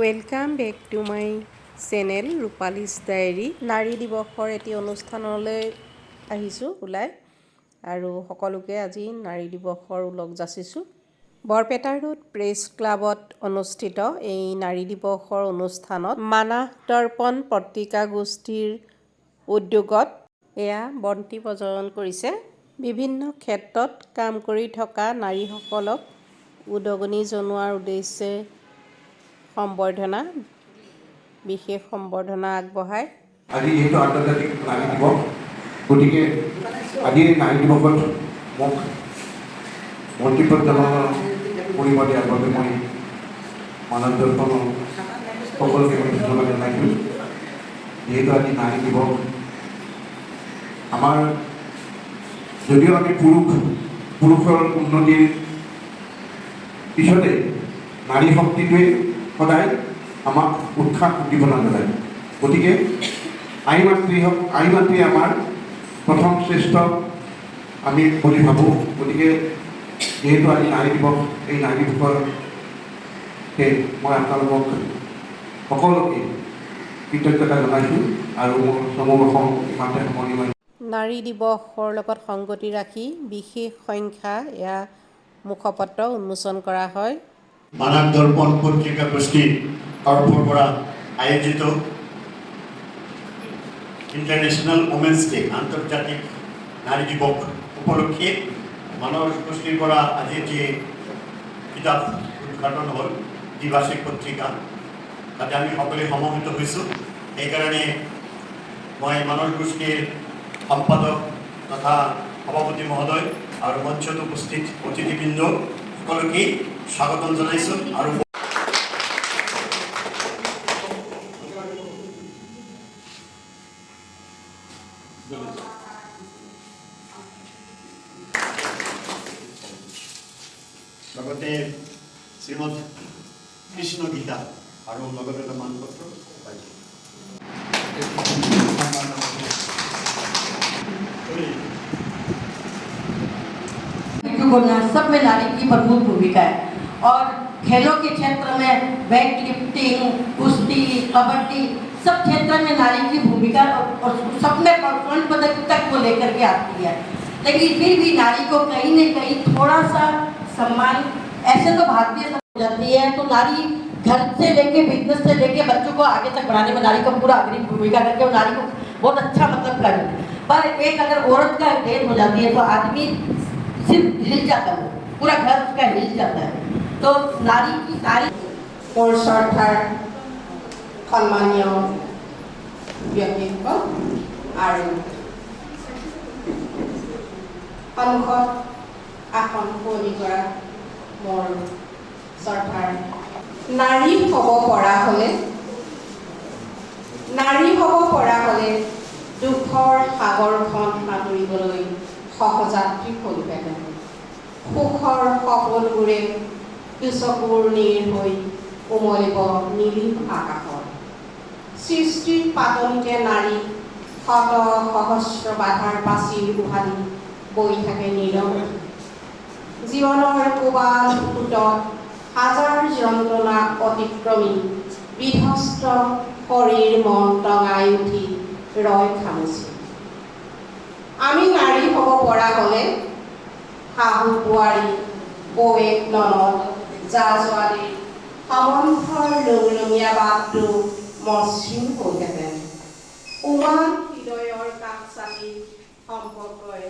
Welcome back to my channel Rupali's diary. নাৰী দিৱসৰ এটি অনুষ্ঠানলৈ আহিছোঁ ওলাই আৰু সকলোকে আজি নাৰী দিৱসৰ ওলগ যাচিছোঁ। বৰপেটা ৰোড প্ৰেছ ক্লাবত অনুষ্ঠিত এই নাৰী দিৱসৰ অনুষ্ঠানত মানস দৰ্পণ পত্ৰিকা গোষ্ঠীৰ উদ্যোগত এয়া বন্তি প্ৰজ্বলন কৰিছে। বিভিন্ন ক্ষেত্ৰত কাম কৰি থকা নাৰীসকলক উদগনি জনোৱাৰ উদ্দেশ্যে বিশেষ সম্বৰ্ধনা আগবঢ়ায়। আজি যেহেতু আন্তৰ্জাতিক নাৰী দিৱস, গতিকে আজিৰ নাৰী দিৱসত মোক মন্ত্ৰী প্ৰজ্বলনৰ কৰিব দিয়াৰ বাবে মই মানৱ দৰ্পণৰ সকলোকে ধন্যবাদ জনাইছোঁ। যিহেতু আজি নাৰী দিৱস, আমাৰ যদিও আমি পুৰুষৰ উন্নতিৰ পিছতে নাৰী শক্তিটোৱে সদায় আমাক উৎসাহ উদ্দীপনা যোগায়। গতিকে আই মাতৃ আমাৰ প্ৰথম শ্ৰেষ্ঠ আমি বুলি ভাবোঁ। গতিকে যিহেতু আজি নাৰী দিৱস, এই নাৰী দিৱসতে মই আপোনালোকক সকলোকে কৃতজ্ঞতা জনাইছোঁ আৰু মোৰ চমু ভাষণ ইমানতে সামৰণি মাৰিছোঁ। নাৰী দিৱসৰ লগত সংগতি ৰাখি বিশেষ সংখ্যা এয়া মুখপত্ৰ উন্মোচন কৰা হয়। মানৱ দৰ্পণ পত্ৰিকা গোষ্ঠীৰ তৰফৰ পৰা আয়োজিত ইণ্টাৰনেশ্যনেল ওমেন্স ডে আন্তৰ্জাতিক নাৰী দিৱস উপলক্ষে মানৱ গোষ্ঠীৰ পৰা আজি যি কিতাপ উদ্ঘাটন হ'ল দ্বিভাষিক পত্ৰিকা, তাতে আমি সকলোৱে সমবেত হৈছোঁ। সেইকাৰণে মই মানৱ গোষ্ঠীৰ সম্পাদক তথা সভাপতি মহোদয় আৰু মঞ্চত উপস্থিত অতিথিবৃন্দ সকলোকে স্বাগতম জনাইছোঁ। আৰু লগতে শ্ৰীমদ কৃষ্ণ গীতা আৰু লগতে এটা মানপত্ৰ পাইছোঁ। सब में नारी की प्रमुख भूमिका है और खेलों के क्षेत्र में वेट लिफ्टिंग, कुश्ती, कबड्डी सब क्षेत्र में नारी की भूमिका और सब में स्वर्ण पदक तक को लेकर के आती है। लेकिन फिर भी नारी को कहीं न कहीं थोड़ा सा सम्मान ऐसे तो भारतीय हो जाती है। तो नारी घर से लेके बिजनेस से लेके बच्चों को आगे तक बढ़ाने में नारी को पूरा अग्रणी भूमिका करके और नारी को बहुत अच्छा मतलब कर, पर एक अगर औरत का डेथ हो जाती है तो आदमी सिर्फ हिल जाता है, पूरा घर उसका हिल जाता है। तो नारी की नारी মোৰ শ্ৰদ্ধাৰ সন্মানীয় ব্যক্তিসকল আৰু সন্মুখত আসন সলনি কৰা মোৰ শ্ৰদ্ধাৰ নাৰী হ'ব পৰা হ'লে দুখৰ সাগৰখন সাঁতুৰিবলৈ সহযাত্ৰী হ'লহেঁতেন। সুখৰ সপোনবোৰে চকুৰ নীৰ হৈ উমলিব নীলিম আকাশত। সৃষ্টিৰ পাতনিতে নাৰী শত সহস্ৰ বাধাৰ পাচিৰ উভালি বৈ থাকে নীৰৱ। জীৱনৰ কোবাল সোঁতত হাজাৰ যন্ত্ৰণাক অতিক্ৰমী বিধ্বস্ত শৰীৰ মন টঙাই উঠি ৰয় খামুচি। আমি নাৰী হ'ব পৰা হ'লে শাহু বোৱাৰী, বৌৱেক ননদ, জা ছোৱালী সমন্থৰ লুংলুঙীয়া বাটটো মসৃণ হ'লহেঁতেন। উমান হৃদয়ৰ কাষ চাপি সম্পৰ্কই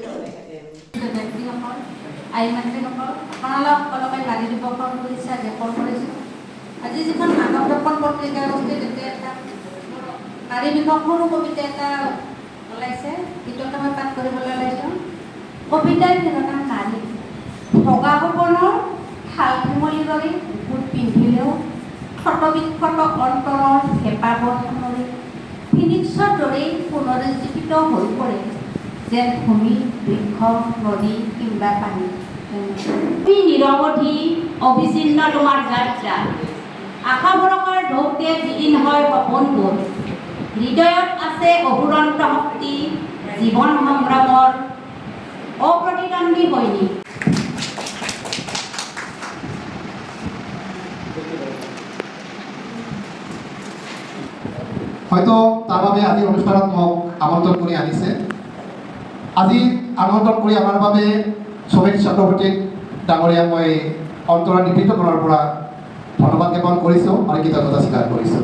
ল'লেহেঁতেন। ব্যক্তিসকল, আই মাতৃসকল, আপোনালোক সকলোকে নাৰী দিৱসৰ শুভেচ্ছা জ্ঞাপন কৰিছোঁ। আজি যিখন মানৱ দৰ্পণ পত্ৰিকা গোষ্ঠীত এতিয়া এটা নাৰী দিৱস সৰু কবিতা এটা ওলাইছে, গীতটা মই পাঠ কৰিবলৈ ওলাইছোঁ। কবিতাৰ তিনিটা নাৰী ভগা সপোনৰ শাল শিমলি দৰে বুকুত পিন্ধিলেও ক্ষতবিক্ষত অন্তৰৰ হেঁপাহত সামৰি ফিনিক্সৰ দৰেই পুনৰুজ্জীৱিত হৈ পৰে যেন ভূমি, বৃক্ষ, নদী কিংবা পানী। নিৰৱধি অবিচ্ছিন্ন তোমাৰ যাত্ৰা, আশা ভৰসাৰ ঢৌতে যিদিন হয় সপোনবোৰ। হৃদয়ত আছে অফুৰন্ত শক্তি, জীৱন সংগ্ৰামৰ অপ্ৰতিদ্বন্দ্বী সৈনিক। হয়তো তাৰ বাবে আজি অনুষ্ঠানত মোক আমন্ত্ৰণ কৰি আনিছে। আজি আমন্ত্ৰণ কৰি আমাৰ বাবে সৌমেন চক্ৰৱৰ্তী ডাঙৰীয়াক মই অন্তৰৰ নিভৃত মনৰ পৰা ধন্যবাদ জ্ঞাপন কৰিছোঁ আৰু কৃতজ্ঞতা স্বীকাৰ কৰিছোঁ।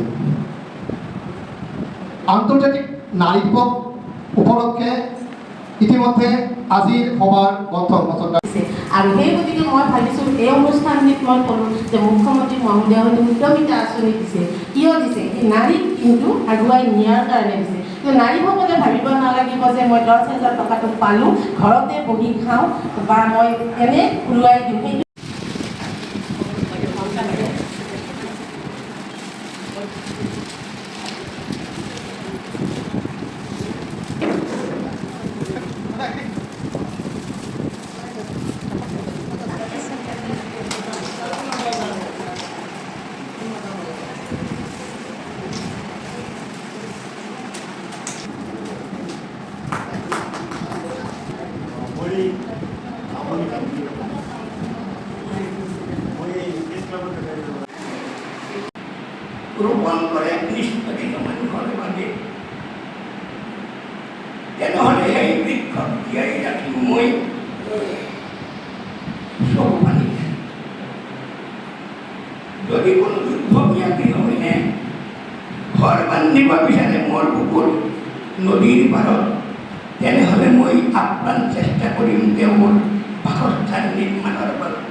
আন্তৰ্জাতিক নাৰী দিৱস উপলক্ষে ইতিমধ্যে আজিৰ সভাৰ গ্ৰন্থ উন্মোচন আৰু সেই গতিকে মই ভাবিছোঁ এই অনুষ্ঠানটিত মই ক'লোঁ যে মুখ্যমন্ত্ৰী মহোদয়ে হয়তো উদ্যমিতা আঁচনি দিছে। কিয় দিছে? এই নাৰীক কিন্তু আগুৱাই নিয়াৰ কাৰণে দিছে। কিন্তু নাৰীসকলে ভাবিব নালাগিব যে মই 10,000 টকাটো পালোঁ, ঘৰতে বহি খাওঁ বা মই এনে ওলোৱাই দিওঁ। সেইটো ৰোপণ কৰে নিষ্পত্তিত মানুহৰ বাবে। তেনেহ'লে সেই বৃক্ষক জীয়াই ৰাখি মই চকু পানী যদি কোনো যুদ্ধ ব্যাপী হয়নে ঘৰ বান্ধিব বিচাৰে মোৰ বুকুৰ নদীৰ পাৰত, তেনেহ'লে মই আপ্ৰাণ চেষ্টা কৰিম তেওঁৰ বাসস্থান নিৰ্মাণৰ বাবে।